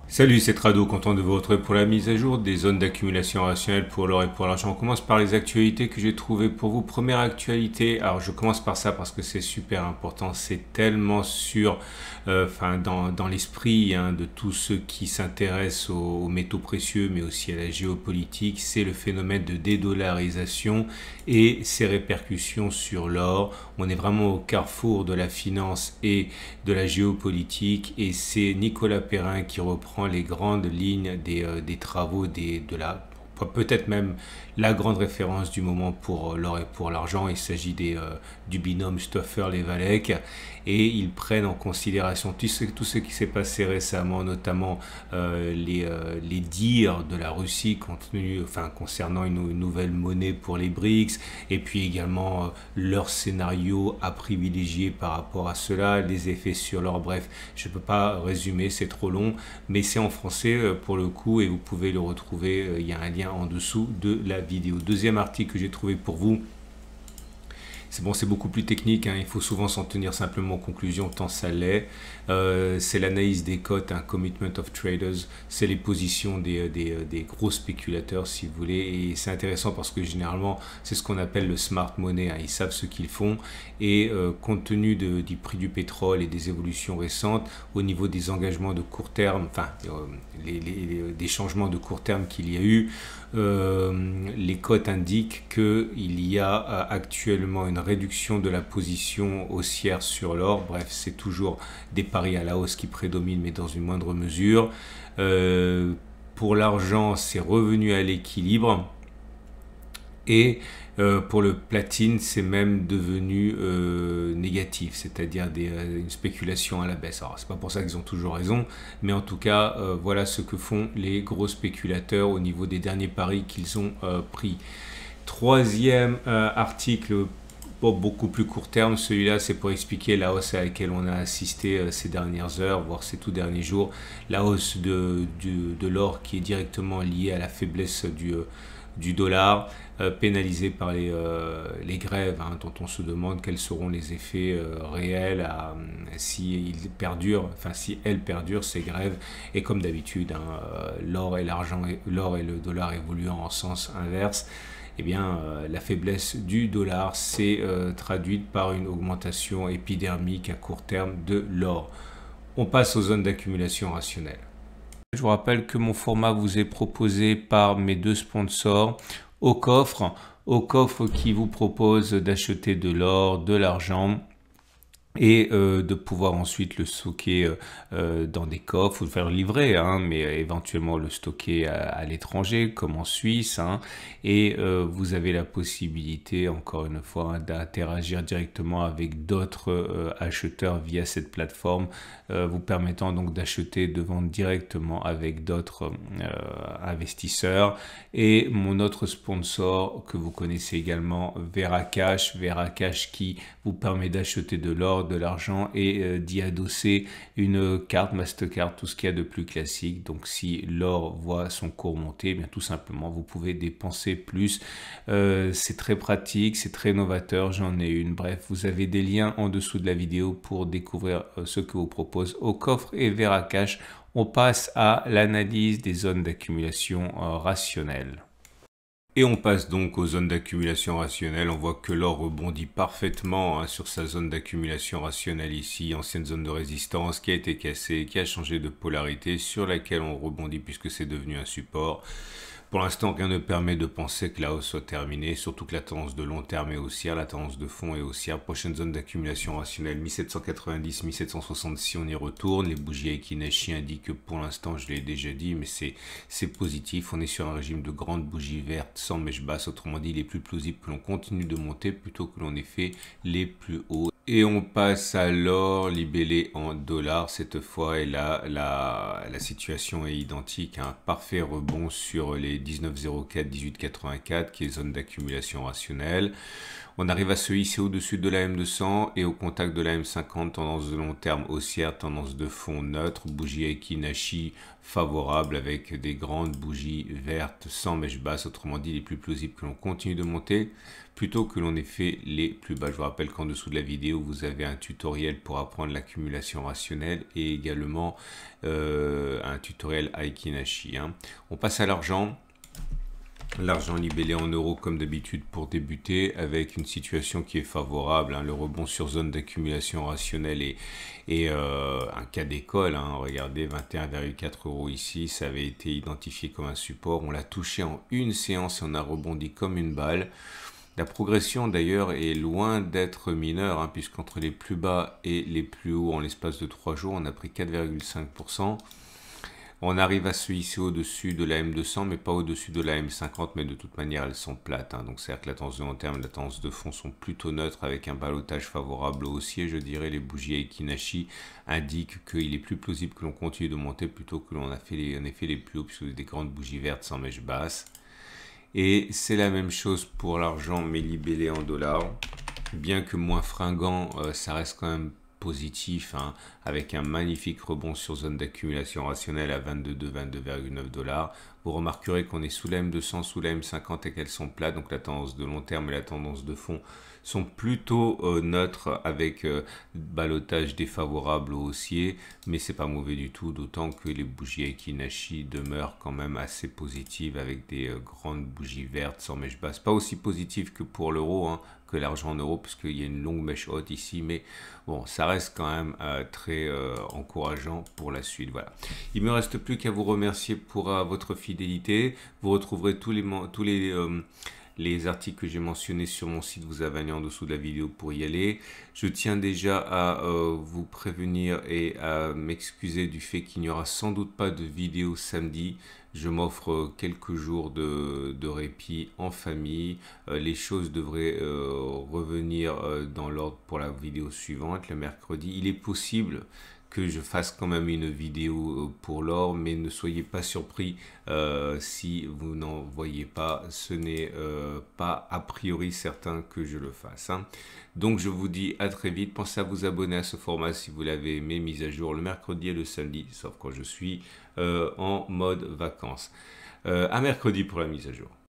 Salut, c'est Trado, content de vous retrouver pour la mise à jour des zones d'accumulation rationnelle pour l'or et pour l'argent. On commence par les actualités que j'ai trouvées pour vous. Première actualité, alors je commence par ça parce que c'est super important, c'est tellement sûr, dans l'esprit de tous ceux qui s'intéressent aux métaux précieux, mais aussi à la géopolitique, c'est le phénomène de dédollarisation et ses répercussions sur l'or. On est vraiment au carrefour de la finance et de la géopolitique et c'est Nicolas Perrin qui reprend les grandes lignes des travaux peut-être même la grande référence du moment pour l'or et pour l'argent. Il s'agit du binôme Stoffer-Levallois et ils prennent en considération tout ce qui s'est passé récemment, notamment les dires de la Russie concernant une nouvelle monnaie pour les BRICS, et puis également leur scénario à privilégier par rapport à cela, les effets sur l'or. Bref, je ne peux pas résumer, c'est trop long, mais c'est en français pour le coup et vous pouvez le retrouver, il y a un lien en dessous de la vidéo. Deuxième article que j'ai trouvé pour vous, c'est beaucoup plus technique, il faut souvent s'en tenir simplement aux conclusions tant ça l'est. C'est l'analyse des cotes, commitment of traders, c'est les positions des gros spéculateurs si vous voulez, et c'est intéressant parce que généralement c'est ce qu'on appelle le smart money, ils savent ce qu'ils font, et compte tenu du prix du pétrole et des évolutions récentes au niveau des engagements de court terme, des changements de court terme qu'il y a eu, les cotes indiquent qu'il y a actuellement une réduction de la position haussière sur l'or. Bref, c'est toujours des paris à la hausse qui prédominent, mais dans une moindre mesure. Pour l'argent, c'est revenu à l'équilibre. Et pour le platine, c'est même devenu négatif, c'est-à-dire une spéculation à la baisse. Alors, c'est pas pour ça qu'ils ont toujours raison, mais en tout cas, voilà ce que font les gros spéculateurs au niveau des derniers paris qu'ils ont pris. Troisième article, beaucoup plus court terme, celui-là c'est pour expliquer la hausse à laquelle on a assisté ces dernières heures, voire ces tout derniers jours, la hausse de l'or qui est directement liée à la faiblesse du dollar, pénalisé par les grèves, dont on se demande quels seront les effets réels si elles perdurent ces grèves. Et comme d'habitude, l'or et le dollar évoluant en sens inverse, eh bien, la faiblesse du dollar s'est traduite par une augmentation épidermique à court terme de l'or. On passe aux zones d'accumulation rationnelle. Je vous rappelle que mon format vous est proposé par mes deux sponsors, au coffre qui vous propose d'acheter de l'or, de l'argent, et de pouvoir ensuite le stocker dans des coffres ou le faire livrer, mais éventuellement le stocker à l'étranger comme en Suisse, et vous avez la possibilité encore une fois d'interagir directement avec d'autres acheteurs via cette plateforme, vous permettant donc d'acheter, de vendre directement avec d'autres investisseurs. Et mon autre sponsor que vous connaissez également, Veracash qui vous permet d'acheter de l'or, de l'argent et d'y adosser une carte Mastercard, tout ce qu'il y a de plus classique. Donc si l'or voit son cours monter, bien tout simplement vous pouvez dépenser plus. C'est très pratique, c'est très novateur, j'en ai une. Bref, vous avez des liens en dessous de la vidéo pour découvrir ce que vous propose au coffre et Veracash. On passe à l'analyse des zones d'accumulation rationnelle. Et on passe donc aux zones d'accumulation rationnelle. On voit que l'or rebondit parfaitement sur sa zone d'accumulation rationnelle ici, ancienne zone de résistance qui a été cassée, qui a changé de polarité, sur laquelle on rebondit puisque c'est devenu un support. Pour l'instant, rien ne permet de penser que la hausse soit terminée, surtout que la tendance de long terme est haussière, la tendance de fond est haussière. Prochaine zone d'accumulation rationnelle, 1790, 1760 si on y retourne. Les bougies Aiki-Nashi indiquent que pour l'instant, je l'ai déjà dit, mais c'est positif. On est sur un régime de grandes bougies vertes sans mèche basse, autrement dit, il est plus plausible que l'on continue de monter plutôt que l'on ait fait les plus hauts. Et on passe à l'or libellé en dollars cette fois, et là la situation est identique, un parfait rebond sur les 19,04, 18,84 qui est zone d'accumulation rationnelle. On arrive à se hisser au-dessus de la M200 et au contact de la M50, tendance de long terme haussière, tendance de fond neutre, bougie Aiki-Nashi favorable avec des grandes bougies vertes sans mèche basse, autrement dit les plus plausibles que l'on continue de monter. plutôt que l'on ait fait les plus bas. Je vous rappelle qu'en dessous de la vidéo, vous avez un tutoriel pour apprendre l'accumulation rationnelle et également un tutoriel Aikinashi. On passe à l'argent. L'argent libellé en euros comme d'habitude pour débuter avec une situation qui est favorable. Le rebond sur zone d'accumulation rationnelle et un cas d'école. Regardez, 21,4 € ici, ça avait été identifié comme un support. On l'a touché en une séance et on a rebondi comme une balle. La progression d'ailleurs est loin d'être mineure, puisqu'entre les plus bas et les plus hauts en l'espace de 3 jours, on a pris 4,5%. On arrive à se hisser au-dessus de la M200, mais pas au-dessus de la M50, mais de toute manière, elles sont plates. Donc, c'est-à-dire que la tendance de long terme et la tendance de fond sont plutôt neutres, avec un ballottage favorable haussier. Je dirais les bougies Aikinashi indiquent qu'il est plus plausible que l'on continue de monter plutôt que l'on ait fait les plus hauts, puisque c'est des grandes bougies vertes sans mèche basse. Et c'est la même chose pour l'argent, mais libellé en dollars. Bien que moins fringant, ça reste quand même positif, avec un magnifique rebond sur zone d'accumulation rationnelle à 22,9 $. Vous remarquerez qu'on est sous la M200, sous la M50 et qu'elles sont plates, donc la tendance de long terme et la tendance de fond sont plutôt neutres, avec ballottage défavorable au haussier, mais c'est pas mauvais du tout, d'autant que les bougies Aikinashi demeurent quand même assez positives avec des grandes bougies vertes sans mèche basse, pas aussi positives que pour l'euro, que l'argent en euros, puisqu'il y a une longue mèche haute ici, mais bon, ça reste quand même très encourageant pour la suite. Voilà. Il me reste plus qu'à vous remercier pour votre fidélité. Vous retrouverez tous les articles que j'ai mentionnés sur mon site. Vous avez un lien en dessous de la vidéo pour y aller. Je tiens déjà à vous prévenir et à m'excuser du fait qu'il n'y aura sans doute pas de vidéo samedi. Je m'offre quelques jours de répit en famille. Les choses devraient revenir dans l'ordre pour la vidéo suivante, le mercredi. Il est possible que je fasse quand même une vidéo pour l'or, mais ne soyez pas surpris si vous n'en voyez pas. Ce n'est pas a priori certain que je le fasse. Donc je vous dis à très vite. Pensez à vous abonner à ce format si vous l'avez aimé. Mise à jour le mercredi et le samedi, sauf quand je suis en mode vacances. À mercredi pour la mise à jour.